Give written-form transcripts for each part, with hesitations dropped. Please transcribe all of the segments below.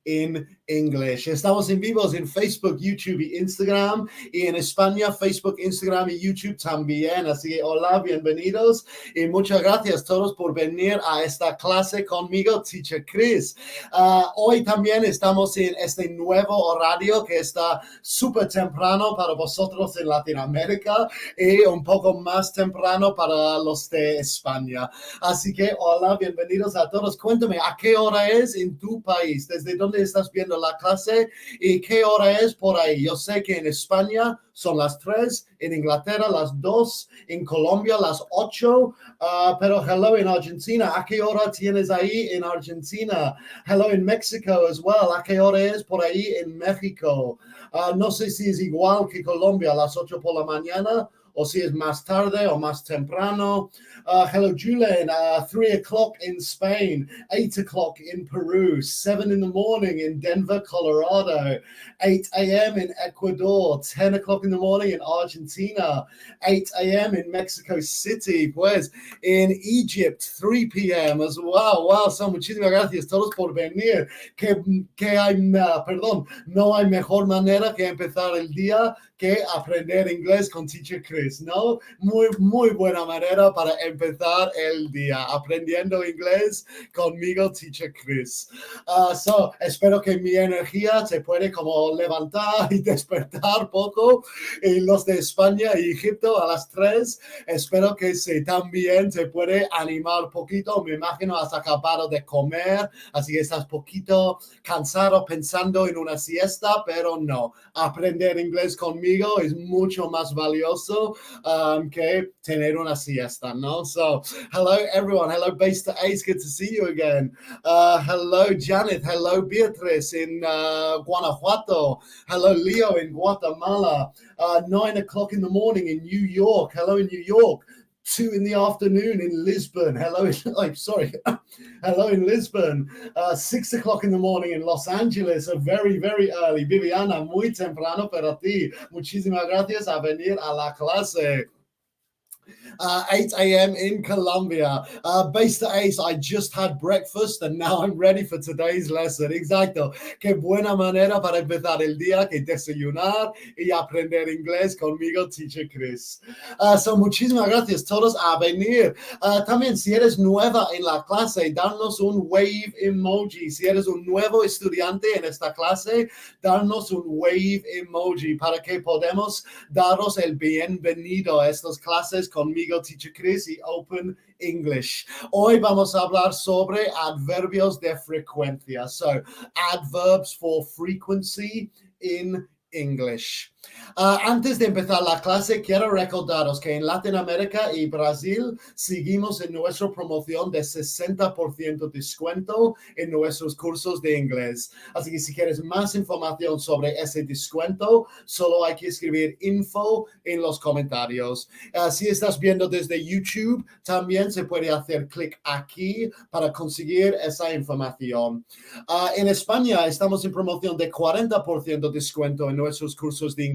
in English. Estamos en vivos en Facebook, YouTube y Instagram, y en España, Facebook, Instagram y YouTube también. Así que hola, bienvenidos y muchas gracias a todos por venir a esta clase conmigo, Teacher Chris. Hoy también estamos en este nuevo horario que está súper temprano para vosotros en Latinoamérica y un poco más temprano para los de España. Así que hola, bienvenidos a todos. Cuéntame, ¿a qué hora es en tu país? ¿Desde dónde estás viendo la clase y qué hora es por ahí? Yo sé que en España son las 3, en Inglaterra las 2, en Colombia las 8, pero hello en Argentina. ¿A qué hora tienes ahí en Argentina? Hello en México as well. ¿A qué hora es por ahí en México? No sé si es igual que Colombia a las 8 por la mañana o si es más tarde o más temprano. Hello, Julian. 3 o'clock in Spain, 8 o'clock in Peru, 7 in the morning in Denver, Colorado, 8 a.m. in Ecuador, 10 o'clock in the morning in Argentina, 8 a.m. in Mexico City, pues in Egypt, 3 p.m. as well. Wow, so muchísimas gracias todos por venir. No hay mejor manera que empezar el día que aprender inglés con Teacher Chris, ¿no? Muy buena manera para empezar el día, aprendiendo inglés conmigo, Teacher Chris. Espero que mi energía se puede como levantar y despertar poco. Y los de España y Egipto a las 3, espero que también se puede animar poquito. Me imagino has acabado de comer, así que estás poquito cansado pensando en una siesta, pero no. Aprender inglés conmigo es mucho más valioso que tener una siesta, ¿no? So, hello everyone. Hello Base to Ace. Good to see you again. Hello Janet. Hello Beatriz in Guanajuato. Hello Leo in Guatemala. 9 o'clock in the morning in New York. Hello in New York. 2 in the afternoon in Lisbon. Hello in Lisbon. 6 o'clock in the morning in Los Angeles. Very, very early. Viviana, muy temprano para ti. Muchísimas gracias a venir a la clase. 8 a.m. in Colombia. Base to Ace, I just had breakfast and now I'm ready for today's lesson. Exacto. Qué buena manera para empezar el día que desayunar y aprender inglés conmigo, Teacher Chris. Muchísimas gracias todos a venir. También, si eres nueva en la clase, danos un wave emoji. Si eres un nuevo estudiante en esta clase, danos un wave emoji para que podamos daros el bienvenido a estas clases conmigo, Teacher Chris y Open English. Hoy vamos a hablar sobre adverbios de frecuencia. So, adverbs for frequency in English. Antes de empezar la clase, quiero recordaros que en Latinoamérica y Brasil seguimos en nuestra promoción de 60% descuento en nuestros cursos de inglés. Así que si quieres más información sobre ese descuento, solo hay que escribir info en los comentarios. Si estás viendo desde YouTube, también se puede hacer clic aquí para conseguir esa información. En España estamos en promoción de 40% descuento en nuestros cursos de inglés.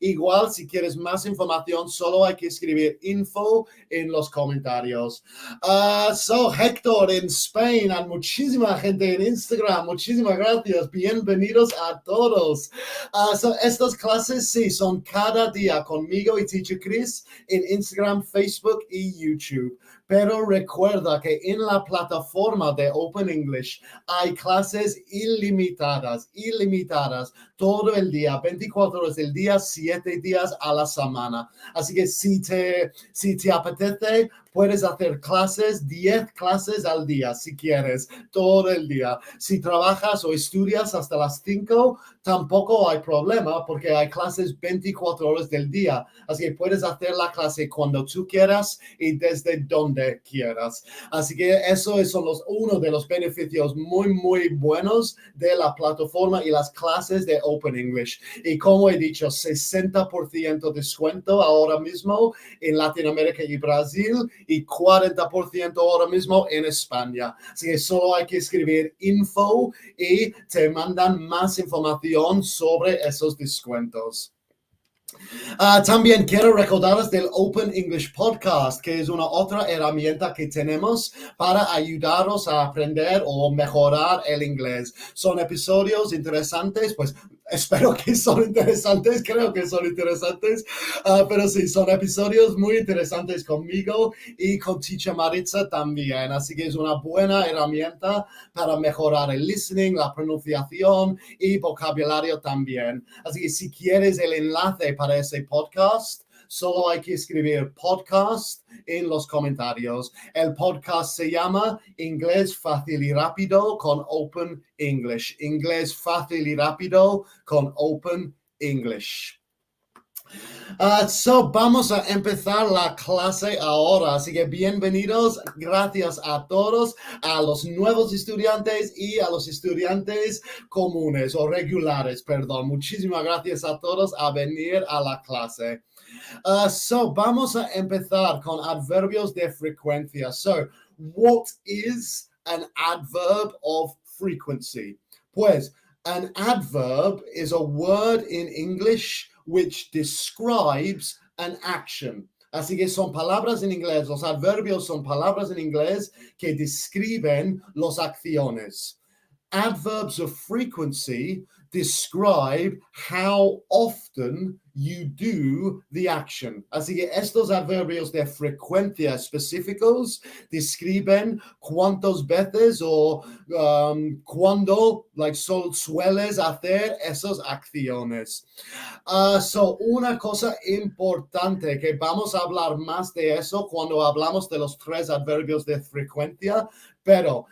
Igual, si quieres más información, solo hay que escribir info en los comentarios. Héctor en Spain, y muchísima gente en Instagram, muchísimas gracias. Bienvenidos a todos. Estas clases, sí, son cada día conmigo y Teacher Chris en Instagram, Facebook y YouTube. Pero recuerda que en la plataforma de Open English hay clases ilimitadas, todo el día, 24 horas del día, 7 días a la semana. Así que si te apetece, puedes hacer 10 clases al día, si quieres, todo el día. Si trabajas o estudias hasta las 5, tampoco hay problema porque hay clases 24 horas del día. Así que puedes hacer la clase cuando tú quieras y desde donde quieras. Así que eso son uno de los beneficios muy buenos de la plataforma y las clases de Open English. Y como he dicho, 60% descuento ahora mismo en Latinoamérica y Brasil y 40% ahora mismo en España. Así que solo hay que escribir info y te mandan más información sobre esos descuentos. También quiero recordaros del Open English Podcast, que es una otra herramienta que tenemos para ayudaros a aprender o mejorar el inglés. Son episodios interesantes, pues espero que son interesantes, creo que son interesantes, pero sí, son episodios muy interesantes conmigo y con Teacher Maritza también. Así que es una buena herramienta para mejorar el listening, la pronunciación y vocabulario también. Así que si quieres el enlace para ese podcast, solo hay que escribir podcast en los comentarios. El podcast se llama Inglés fácil y rápido con Open English. Inglés fácil y rápido con Open English. So vamos a empezar la clase ahora, así que bienvenidos, gracias a todos, a los nuevos estudiantes y a los estudiantes comunes o regulares, perdón. Muchísimas gracias a todos a venir a la clase. So vamos a empezar con adverbios de frecuencia. So, what is an adverb of frequency? Pues, an adverb is a word in English which describes an action. Así que son palabras en inglés. Los adverbios son palabras en inglés que describen las acciones. Adverbs of frequency describe how often you do the action. Así que estos adverbios de frecuencia específicos describen cuántas veces o cuándo sueles hacer esas acciones. So una cosa importante que vamos a hablar más de eso cuando hablamos de los 3 adverbios de frecuencia, pero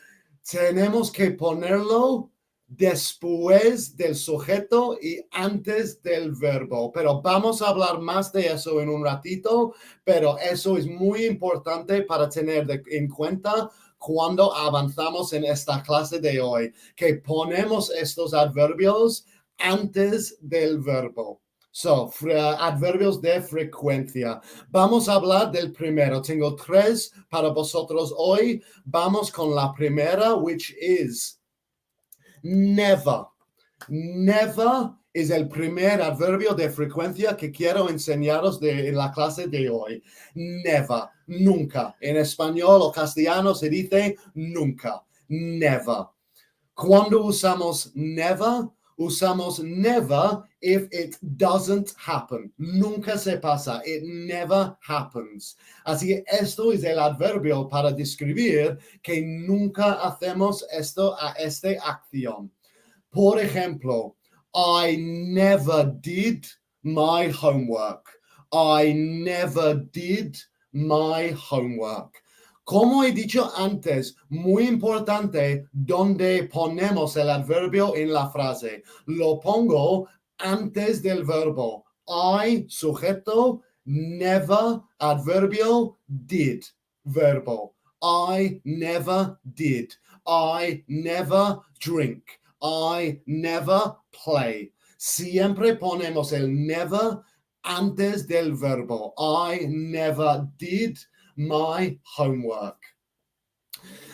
tenemos que ponerlo después del sujeto y antes del verbo. Pero vamos a hablar más de eso en un ratito, pero eso es muy importante para tener en cuenta cuando avanzamos en esta clase de hoy, que ponemos estos adverbios antes del verbo. So, adverbios de frecuencia. Vamos a hablar del primero. Tengo 3 para vosotros hoy. Vamos con la primera, which is never. Never es el primer adverbio de frecuencia que quiero enseñaros en la clase de hoy. Never, nunca. En español o castellano se dice nunca. Never. Cuando usamos never, usamos never if it doesn't happen. Nunca se pasa. It never happens. Así que esto es el adverbio para describir que nunca hacemos esta acción. Por ejemplo, I never did my homework. I never did my homework. Como he dicho antes, muy importante donde ponemos el adverbio en la frase. Lo pongo antes del verbo. I, sujeto, never, adverbio, did, verbo. I never did. I never drink. I never play. Siempre ponemos el never antes del verbo. I never did my homework.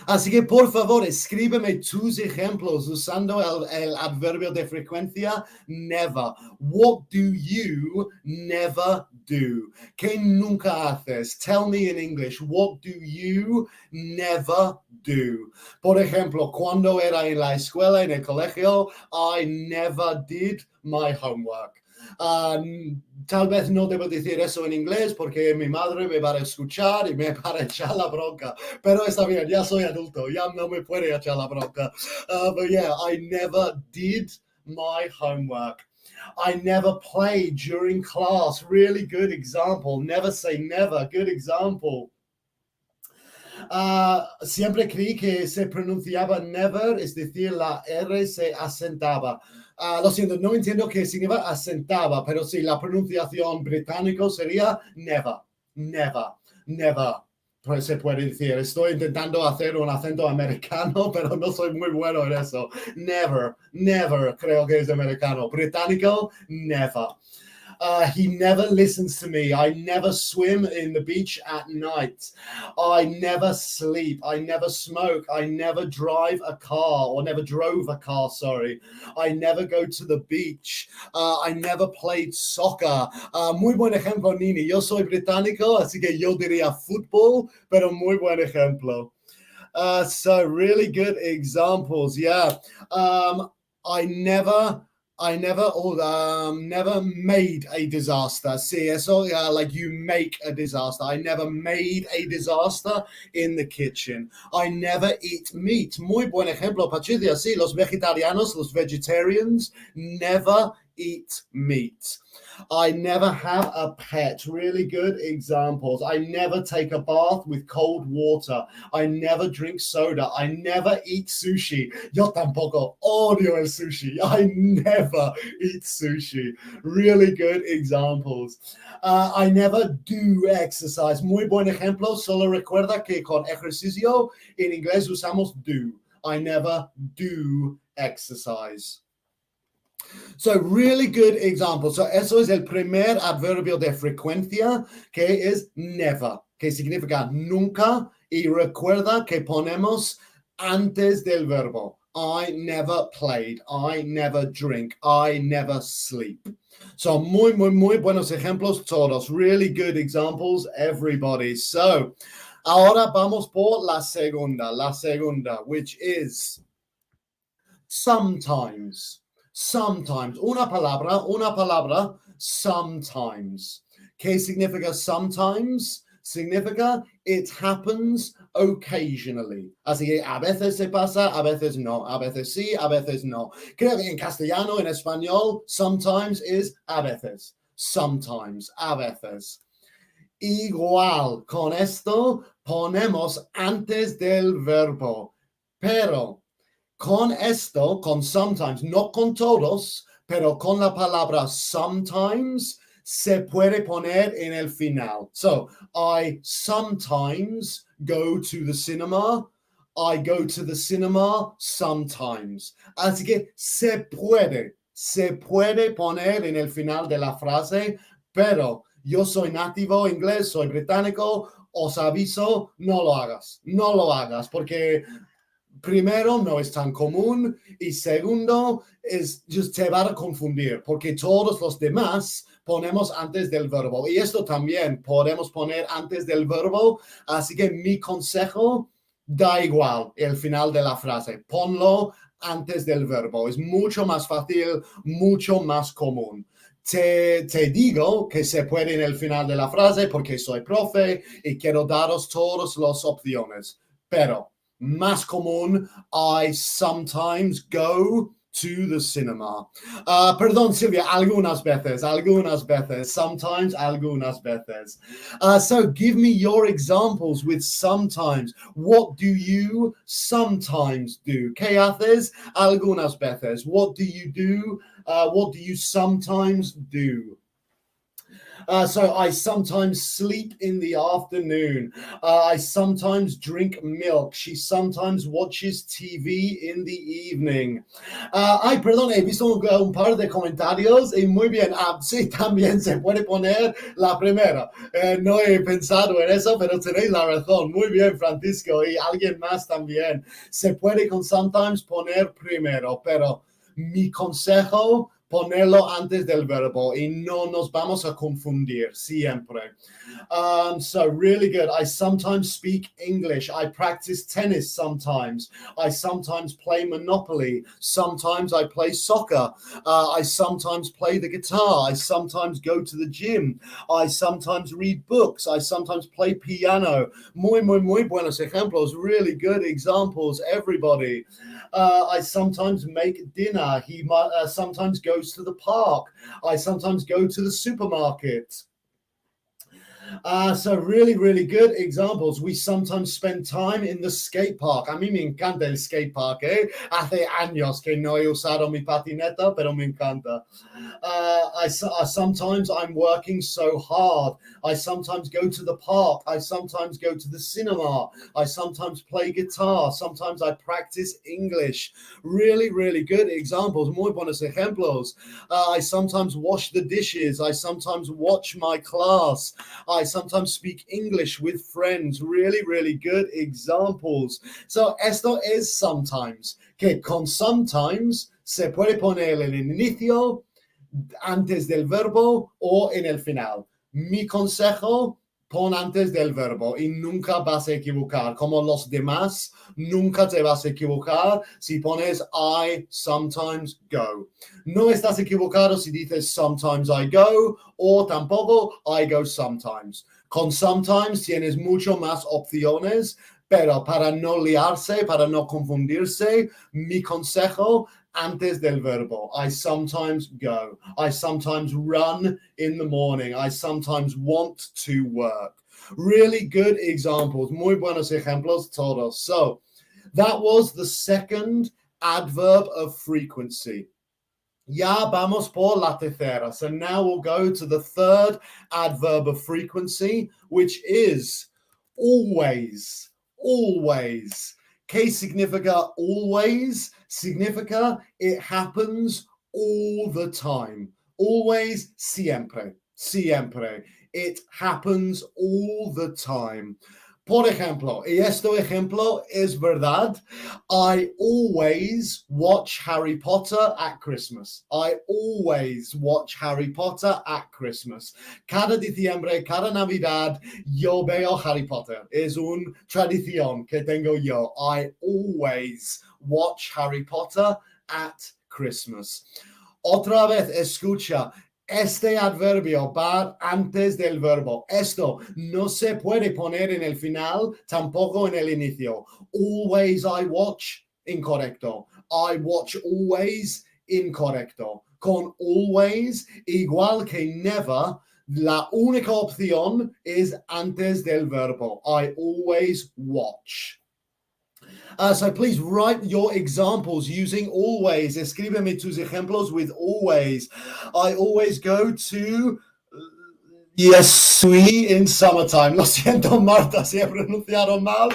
Así que por favor, escríbeme tus ejemplos usando el adverbio de frecuencia never. What do you never do? ¿Qué nunca haces? Tell me in English. What do you never do? Por ejemplo, cuando era en la escuela, en el colegio, I never did my homework. Tal vez no debo decir eso en inglés porque mi madre me va a escuchar y me va a echar la bronca, pero está bien, ya soy adulto, ya no me puede echar la bronca. But yeah, I never did my homework. I never played during class. Really good example. Never say never. Good example. Siempre creí que se pronunciaba never, es decir, la R se asentaba. Lo siento, no entiendo qué significa asentaba, pero sí, la pronunciación británico sería never, never, never. Pues se puede decir, estoy intentando hacer un acento americano, pero no soy muy bueno en eso. Never, never, creo que es americano. Británico, never. He never listens to me. I never swim in the beach at night. I never sleep. I never smoke. I never drive a car, or never drove a car, sorry. I never go to the beach. I never played soccer. Muy buen ejemplo, Nini. Yo soy británico, así que yo diría fútbol, pero muy buen ejemplo. So really good examples. Yeah. Never made a disaster. See, eso, like you make a disaster. I never made a disaster in the kitchen. I never eat meat. Muy buen ejemplo, Patricia. Sí, los vegetarianos, los vegetarians never eat meat. I never have a pet. Really good examples. I never take a bath with cold water. I never drink soda. I never eat sushi. Yo tampoco odio el sushi. I never eat sushi. Really good examples. I never do exercise. Muy buen ejemplo. Solo recuerda que con ejercicio en inglés usamos do. I never do exercise. So really good example. So eso es el primer adverbio de frecuencia, que es never, que significa nunca, y recuerda que ponemos antes del verbo. I never played. I never drink. I never sleep. So muy buenos ejemplos todos. Really good examples, everybody. So ahora vamos por la segunda, which is sometimes. Sometimes. Una palabra, sometimes. ¿Qué significa sometimes? Significa it happens occasionally. Así que a veces se pasa, a veces no. A veces sí, a veces no. Creo que en castellano, en español, sometimes is a veces. Sometimes, a veces. Igual, con esto ponemos antes del verbo. Pero con esto, con sometimes, no con todos, pero con la palabra sometimes, se puede poner en el final. So, I sometimes go to the cinema. I go to the cinema sometimes. Así que se puede poner en el final de la frase, pero yo soy nativo inglés, soy británico, os aviso, no lo hagas, porque primero, no es tan común, y segundo, te va a confundir, porque todos los demás ponemos antes del verbo, y esto también podemos poner antes del verbo, así que mi consejo, da igual el final de la frase, ponlo antes del verbo, es mucho más fácil, mucho más común. Te digo que se puede en el final de la frase porque soy profe y quiero daros todas las opciones, pero más común, I sometimes go to the cinema. Perdón, Silvia, algunas veces, sometimes, algunas veces. So give me your examples with sometimes. What do you sometimes do? ¿Qué haces algunas veces? What do you do? What do you sometimes do? So I sometimes sleep in the afternoon. I sometimes drink milk. She sometimes watches TV in the evening. Perdón, he visto un par de comentarios y muy bien. Sí, también se puede poner la primera. No he pensado en eso, pero tenéis la razón. Muy bien, Francisco, y alguien más también. Se puede con sometimes poner primero, pero mi consejo, ponerlo antes del verbo y no nos vamos a confundir siempre. So really good. I sometimes speak English. I practice tennis sometimes. I sometimes play Monopoly. Sometimes I play soccer. I sometimes play the guitar. I sometimes go to the gym. I sometimes read books. I sometimes play piano. Muy buenos ejemplos. Really good examples, everybody. I sometimes make dinner. He sometimes goes to the park. I sometimes go to the supermarket. So really, really good examples. We sometimes spend time in the skate park. A mí me encanta el skate park, ¿eh? Hace años que no he usado mi patineta, pero me encanta. Sometimes I'm working so hard. I sometimes go to the park. I sometimes go to the cinema. I sometimes play guitar. Sometimes I practice English. Really, really good examples. Muy buenos ejemplos. I sometimes wash the dishes. I sometimes watch my class. I sometimes speak English with friends. Really, really good examples. So esto es sometimes, que con sometimes se puede poner en el inicio, antes del verbo o en el final. Mi consejo, pon antes del verbo y nunca vas a equivocar. Como los demás, nunca te vas a equivocar si pones I sometimes go. No estás equivocado si dices sometimes I go o tampoco I go sometimes. Con sometimes tienes mucho más opciones, pero para no liarse, para no confundirse, mi consejo, antes del verbo. I sometimes go. I sometimes run in the morning. I sometimes want to work. Really good examples. Muy buenos ejemplos todos. So that was the second adverb of frequency. Ya vamos por la tercera. So now we'll go to the third adverb of frequency, which is always. Always. ¿Qué significa always? Significa it happens all the time. Always, siempre. Siempre. It happens all the time. Por ejemplo, y esto ejemplo es verdad, I always watch Harry Potter at Christmas. I always watch Harry Potter at Christmas. Cada diciembre, cada Navidad, yo veo Harry Potter. Es una tradición que tengo yo. I always watch Harry Potter at Christmas. Otra vez, escucha. Este adverbio va antes del verbo. Esto no se puede poner en el final, tampoco en el inicio. Always I watch, incorrecto. I watch always, incorrecto. Con always, igual que never, la única opción es antes del verbo. I always watch. So please write your examples using always. Escríbeme tus ejemplos with always. I always go to yes, we in summertime. Lo siento, Marta, si he pronunciado mal,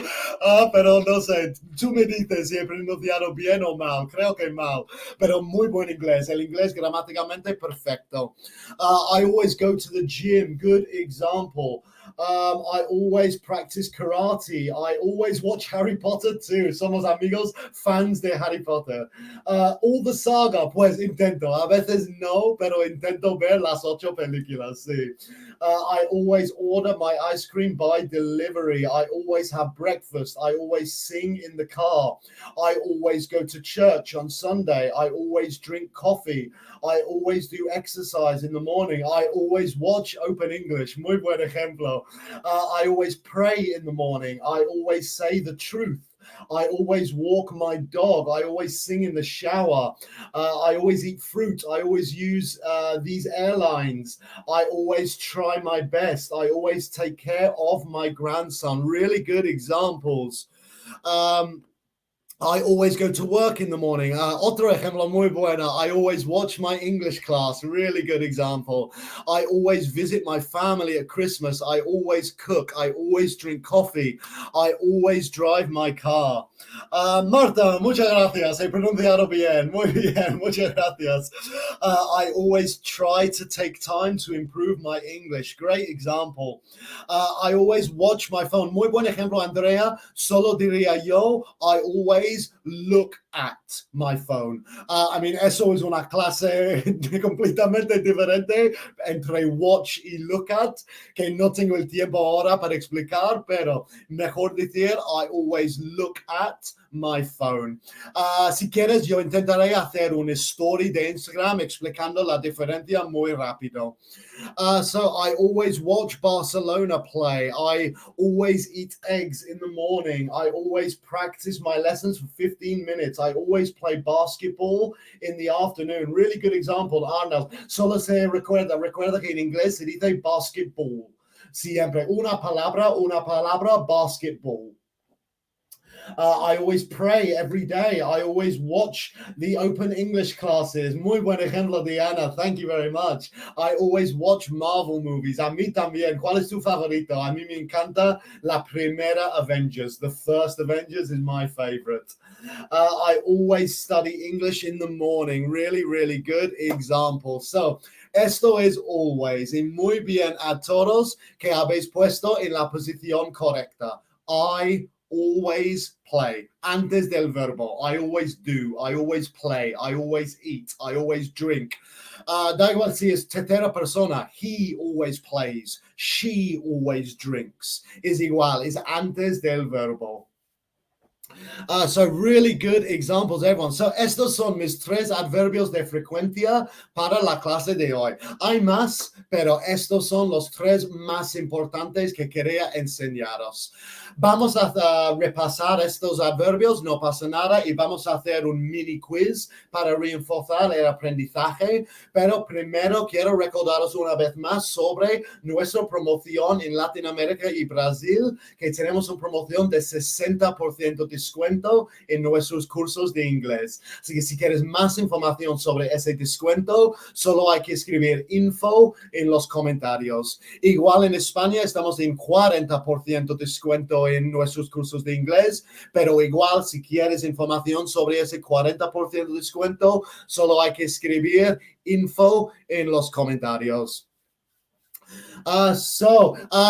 pero no sé, tú me dices si he pronunciado bien o mal. Creo que mal, pero muy buen inglés. El inglés gramáticamente perfecto. I always go to the gym. Good example. I always practice karate. I always watch Harry Potter too. Somos amigos, fans de Harry Potter. All the saga, pues intento. A veces no, pero intento ver las 8 películas, sí. I always order my ice cream by delivery. I always have breakfast. I always sing in the car. I always go to church on Sunday. I always drink coffee. I always do exercise in the morning. I always watch Open English. Muy buen ejemplo. I always pray in the morning. I always say the truth. I always walk my dog. I always sing in the shower. I always eat fruit. I always use these airlines. I always try my best. I always take care of my grandson. Really good examples. I always go to work in the morning. Otro ejemplo muy buena. I always watch my English class. Really good example. I always visit my family at Christmas. I always cook. I always drink coffee. I always drive my car. Marta, muchas gracias. He pronunciado bien. Muy bien. Muchas gracias. I always try to take time to improve my English. Great example. I always watch my phone. Muy buen ejemplo, Andrea. Solo diría yo, I always look at my phone. I mean, eso es una clase completamente diferente entre watch y look at, que no tengo el tiempo ahora para explicar, pero mejor decir, I always look at my phone. Si quieres, yo intentaré hacer una story de Instagram explicando la diferencia muy rápido. So I always watch Barcelona play. I always eat eggs in the morning. I always practice my lessons for 15 minutes. I always play basketball in the afternoon. Really good example, Arnold. Solo se recuerda que en inglés se dice basketball. Siempre. Una palabra, basketball. I always pray every day. I always watch the Open English classes. Muy buen ejemplo, Diana. Thank you very much. I always watch Marvel movies. A mí también. ¿Cuál es tu favorito? A mí me encanta la primera Avengers. The first Avengers is my favorite. I always study English in the morning. Really, really good example. So, esto es always. Y muy bien a todos que habéis puesto en la posición correcta. I always play. Antes del verbo. I always do. I always play. I always eat. I always drink. Da igual si es tercera persona. He always plays. She always drinks. Es igual. Es antes del verbo. So really good examples, everyone. So estos son mis 3 adverbios de frecuencia para la clase de hoy. Hay más, pero estos son los 3 más importantes que quería enseñaros. Vamos a repasar estos adverbios, no pasa nada, y vamos a hacer un mini quiz para reforzar el aprendizaje. Pero primero quiero recordaros una vez más sobre nuestra promoción en Latinoamérica y Brasil, que tenemos una promoción de 60% descuento en nuestros cursos de inglés. Así que si quieres más información sobre ese descuento, solo hay que escribir info en los comentarios. Igual en España estamos en 40% descuento en nuestros cursos de inglés, pero igual si quieres información sobre ese 40% de descuento, solo hay que escribir info en los comentarios.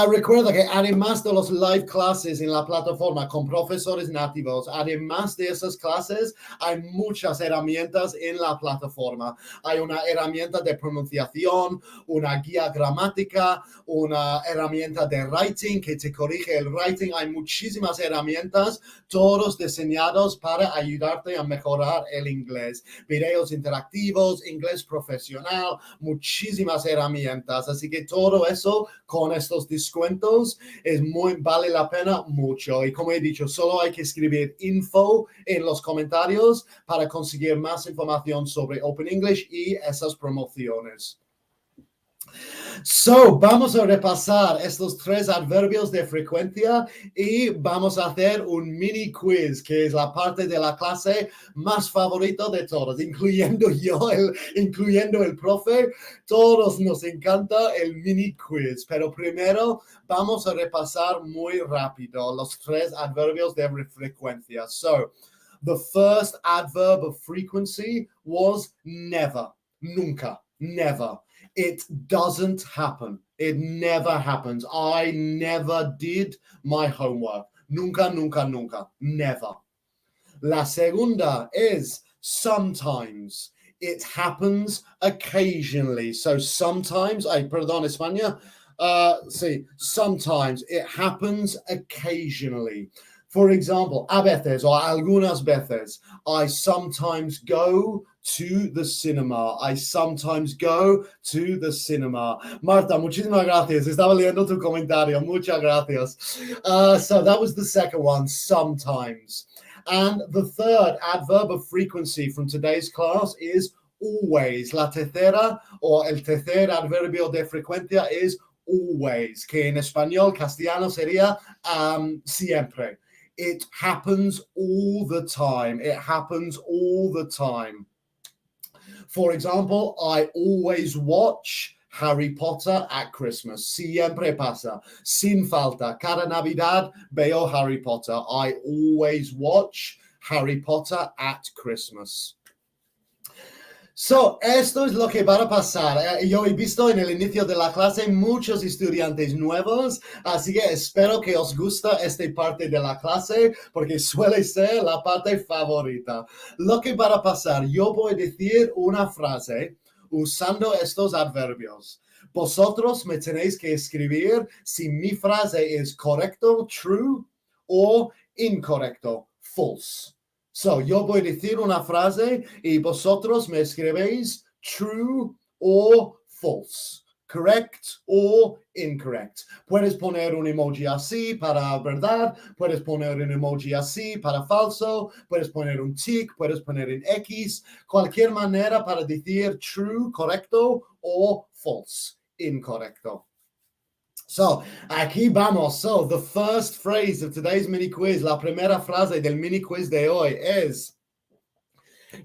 Recuerda que además de los live clases en la plataforma con profesores nativos, además de esas clases, hay muchas herramientas en la plataforma. Hay una herramienta de pronunciación, una guía gramática, una herramienta de writing que te corrige el writing. Hay muchísimas herramientas, todos diseñados para ayudarte a mejorar el inglés. Videos interactivos, inglés profesional, muchísimas herramientas. Así que todo eso con estos descuentos vale la pena mucho. Y como he dicho, solo hay que escribir info en los comentarios para conseguir más información sobre Open English y esas promociones. Vamos a repasar estos 3 adverbios de frecuencia y vamos a hacer un mini quiz, que es la parte de la clase más favorita de todos, incluyendo yo, incluyendo el profe. Todos nos encanta el mini quiz, pero primero vamos a repasar muy rápido los 3 adverbios de frecuencia. So, the first adverb of frequency was never, nunca, never. It doesn't happen. It never happens. I never did my homework. Nunca, nunca, nunca. Never. La segunda is sometimes. It happens occasionally. So sometimes, perdón, España. Sí, sometimes. It happens occasionally. For example, a veces o algunas veces. I sometimes go to the cinema. I sometimes go to the cinema. Marta, muchísimas gracias. Estaba leyendo tu comentario. Muchas gracias. So that was the second one, sometimes. And the third adverb of frequency from today's class is always. La tercera o el tercer adverbio de frecuencia is always, que en español castellano sería siempre. It happens all the time. It happens all the time. For example, I always watch Harry Potter at Christmas. Siempre pasa. Sin falta. Cada Navidad veo Harry Potter. I always watch Harry Potter at Christmas. Esto es lo que va a pasar. Yo he visto en el inicio de la clase muchos estudiantes nuevos, así que espero que os guste esta parte de la clase porque suele ser la parte favorita. Lo que va a pasar, yo voy a decir una frase usando estos adverbios. Vosotros me tenéis que escribir si mi frase es correcto, true, o incorrecto, false. Yo voy a decir una frase y vosotros me escribéis true o false, correct o incorrect. Puedes poner un emoji así para verdad, puedes poner un emoji así para falso, puedes poner un tick, puedes poner un X, cualquier manera para decir true, correcto o false, incorrecto. So, aquí vamos. So, the first phrase of today's mini quiz, la primera frase del mini quiz de hoy es: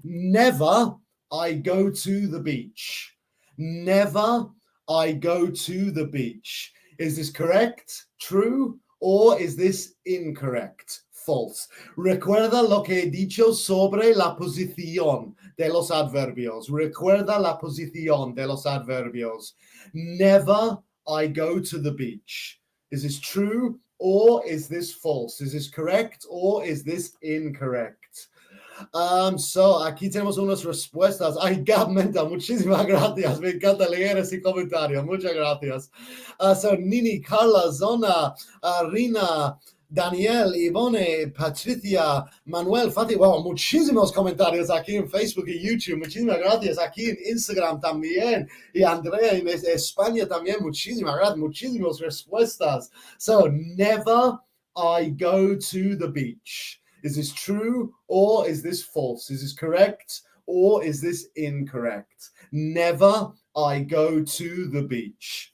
never I go to the beach. Never I go to the beach. Is this correct, true, or is this incorrect, false? Recuerda lo que he dicho sobre la posición de los adverbios. Recuerda la posición de los adverbios. Never I go to the beach. Is this true or is this false? Is this correct or is this incorrect? So aquí tenemos unas respuestas. Ay, Gab Menta, muchísimas gracias. Me encanta leer ese comentario. Muchas gracias. So Nini, Carla, Zona, Rina, Daniel, Ivone, Patricia, Manuel, Fati. Wow, muchísimos comentarios aquí en Facebook y YouTube. Muchísimas gracias. Aquí en Instagram también. Y Andrea en España también. Muchísimas gracias. Muchísimas respuestas. So, never I go to the beach. Is this true or is this false? Is this correct or is this incorrect? Never I go to the beach.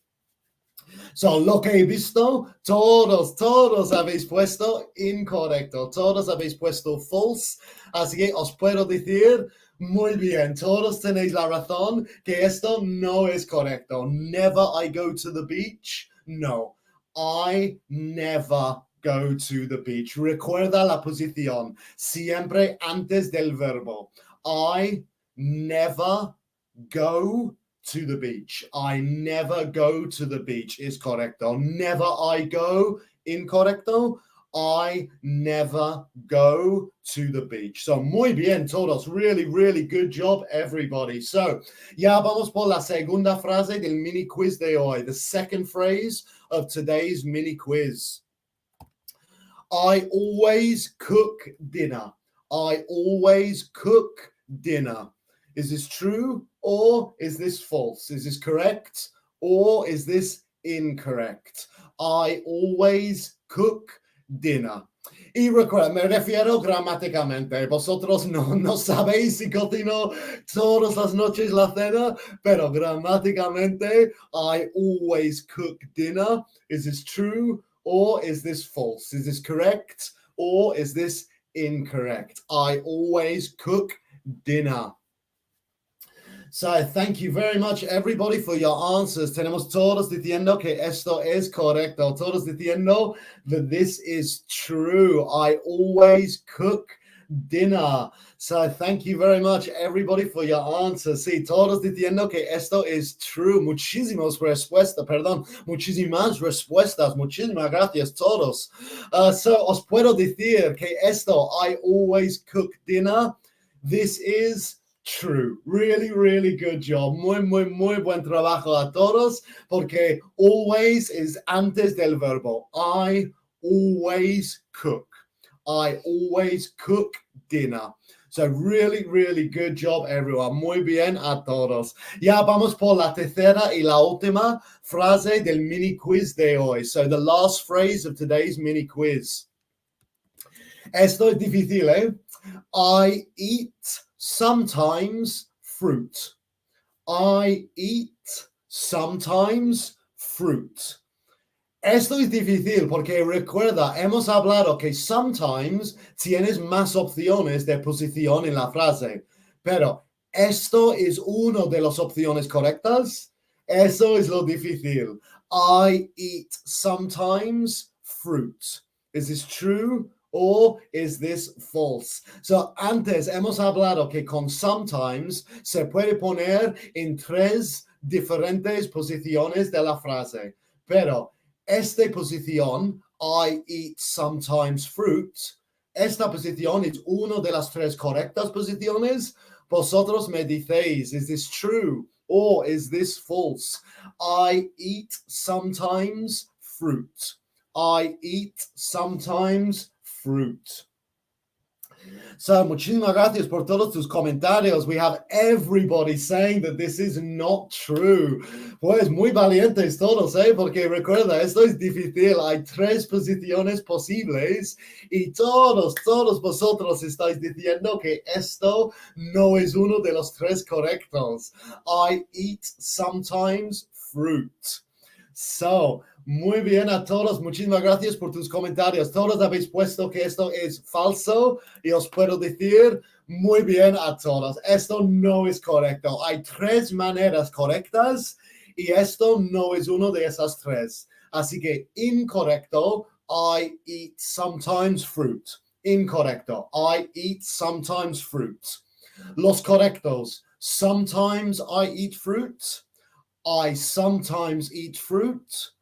So, lo que he visto, todos habéis puesto incorrecto. Todos habéis puesto false. Así que os puedo decir, muy bien, todos tenéis la razón que esto no es correcto. Never I go to the beach. No, I never go to the beach. Recuerda la posición, siempre antes del verbo. I never go to the beach. I never go to the beach is correcto. Never I go, incorrecto. I never go to the beach. So, muy bien todos. Really, really good job, everybody. So, ya vamos por la segunda frase del mini quiz de hoy. The second phrase of today's mini quiz. I always cook dinner. I always cook dinner. Is this true or is this false? Is this correct or is this incorrect? I always cook dinner. Y recuerda, me refiero gramáticamente. Vosotros no sabéis si cocino todas las noches la cena, pero gramáticamente, I always cook dinner. Is this true or is this false? Is this correct or is this incorrect? I always cook dinner. So, thank you very much, everybody, for your answers. Tenemos todos diciendo que esto es correcto. Todos diciendo that this is true. I always cook dinner. So, thank you very much, everybody, for your answers. Sí, todos diciendo que esto es true. Muchísimas respuestas. Muchísimas gracias, todos. So, os puedo decir que esto, I always cook dinner. This is true. Really, really good job. Muy buen trabajo a todos, porque always is antes del verbo. I always cook. I always cook dinner. So really, really good job, everyone. Muy bien a todos. Ya vamos por la tercera y la última frase del mini quiz de hoy. So the last phrase of today's mini quiz. Esto es difícil, ¿eh? I eat sometimes fruit. I eat sometimes fruit. Esto es difícil porque recuerda, hemos hablado que sometimes tienes más opciones de posición en la frase, pero esto es una de las opciones correctas. Eso es lo difícil. I eat sometimes fruit. Is this true? Or is this false? So, antes hemos hablado que con sometimes se puede poner en tres diferentes posiciones de la frase. Pero esta posición, I eat sometimes fruit, esta posición es una de las tres correctas posiciones. Vosotros me decéis, is this true or is this false? I eat sometimes fruit. I eat sometimes fruit. So, muchísimas gracias por todos tus comentarios. We have everybody saying that this is not true. Pues muy valientes todos, porque recuerda, esto es difícil. Hay tres posiciones posibles y todos vosotros estáis diciendo que esto no es uno de los tres correctos. I eat sometimes fruit. So, Muy bien a todos, muchísimas gracias por tus comentarios. Todos habéis puesto que esto es falso y os puedo decir muy bien a todos. Esto no es correcto. Hay 3 maneras correctas y esto no es uno de esas 3. Así que incorrecto, I eat sometimes fruit. Incorrecto, I eat sometimes fruit. Los correctos, sometimes I eat fruit. I sometimes eat fruit.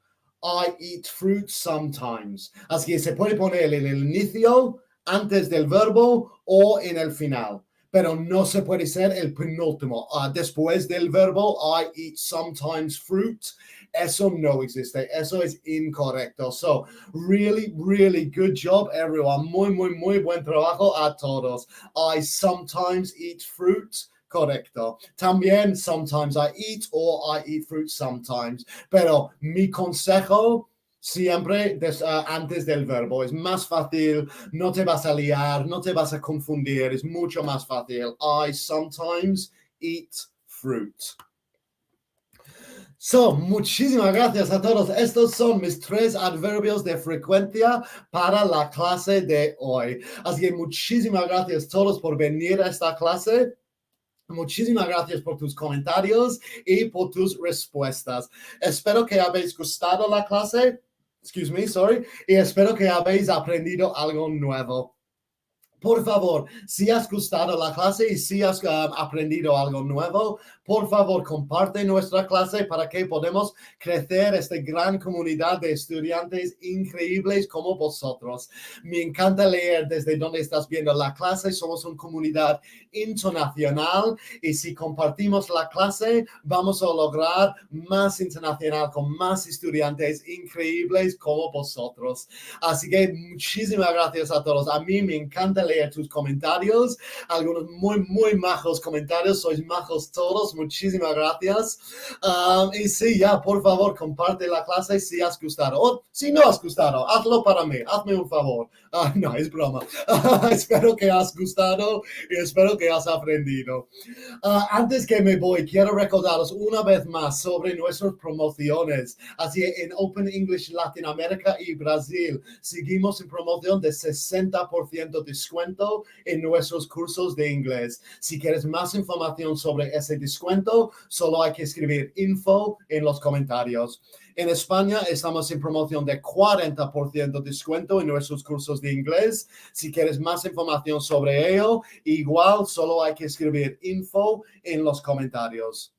I eat fruit sometimes. Así que se puede poner en el inicio, antes del verbo o en el final. Pero no se puede ser el penúltimo. Después del verbo, I eat sometimes fruit. Eso no existe. Eso es incorrecto. So, really, really good job, everyone. Muy, muy, muy buen trabajo a todos. I sometimes eat fruit. Correcto. También sometimes I eat or I eat fruit sometimes. Pero mi consejo siempre antes del verbo. Es más fácil, no te vas a liar, no te vas a confundir. Es mucho más fácil. I sometimes eat fruit. So, muchísimas gracias a todos. Estos son mis 3 adverbios de frecuencia para la clase de hoy. Así que muchísimas gracias a todos por venir a esta clase. Muchísimas gracias por tus comentarios y por tus respuestas. Espero que habéis gustado la clase. Y espero que habéis aprendido algo nuevo. Por favor, si has gustado la clase y si has aprendido algo nuevo, por favor, comparte nuestra clase para que podamos crecer esta gran comunidad de estudiantes increíbles como vosotros. Me encanta leer desde donde estás viendo la clase. Somos una comunidad internacional y si compartimos la clase, vamos a lograr más internacional con más estudiantes increíbles como vosotros. Así que muchísimas gracias a todos. A mí me encanta leer tus comentarios, algunos muy, muy majos comentarios, sois majos todos, muchísimas gracias. Y sí, ya, por favor, comparte la clase si has gustado, o si no has gustado, hazlo para mí, hazme un favor. No, es broma. Espero que has gustado y espero que has aprendido. Antes que me voy, quiero recordaros una vez más sobre nuestras promociones. Así en Open English Latinoamérica y Brasil, seguimos en promoción de 60% descuento en nuestros cursos de inglés. Si quieres más información sobre ese descuento, solo hay que escribir info en los comentarios. En España estamos en promoción de 40% descuento en nuestros cursos de inglés. Si quieres más información sobre ello, igual solo hay que escribir info en los comentarios.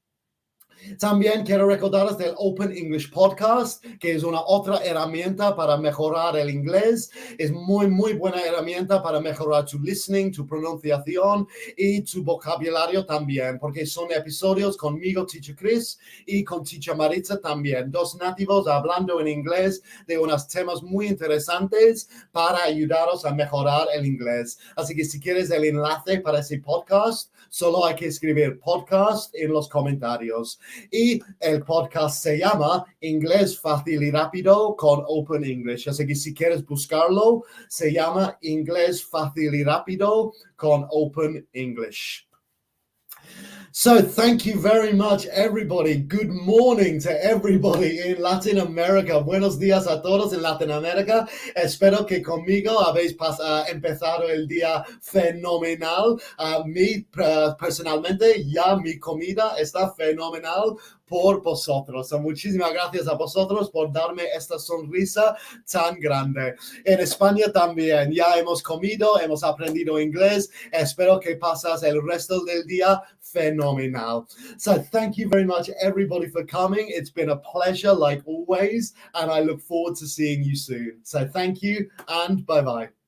También quiero recordaros del Open English Podcast, que es una otra herramienta para mejorar el inglés. Es muy, muy buena herramienta para mejorar tu listening, tu pronunciación y tu vocabulario también, porque son episodios conmigo, Teacher Chris, y con Teacher Maritza también. 2 nativos hablando en inglés de unos temas muy interesantes para ayudaros a mejorar el inglés. Así que si quieres el enlace para ese podcast, solo hay que escribir podcast en los comentarios. Y el podcast se llama Inglés Fácil y Rápido con Open English. Así que si quieres buscarlo, se llama Inglés Fácil y Rápido con Open English. So thank you very much, everybody. Good morning to everybody in Latin America. Buenos días a todos en Latinoamérica. Espero que conmigo habéis empezado el día fenomenal. Personalmente, ya mi comida está fenomenal por vosotros. So, muchísimas gracias a vosotros por darme esta sonrisa tan grande. En España también ya hemos comido, hemos aprendido inglés. Espero que pasas el resto del día fenomenal. So thank you very much, everybody, for coming. It's been a pleasure, like always, and I look forward to seeing you soon. So thank you and bye-bye.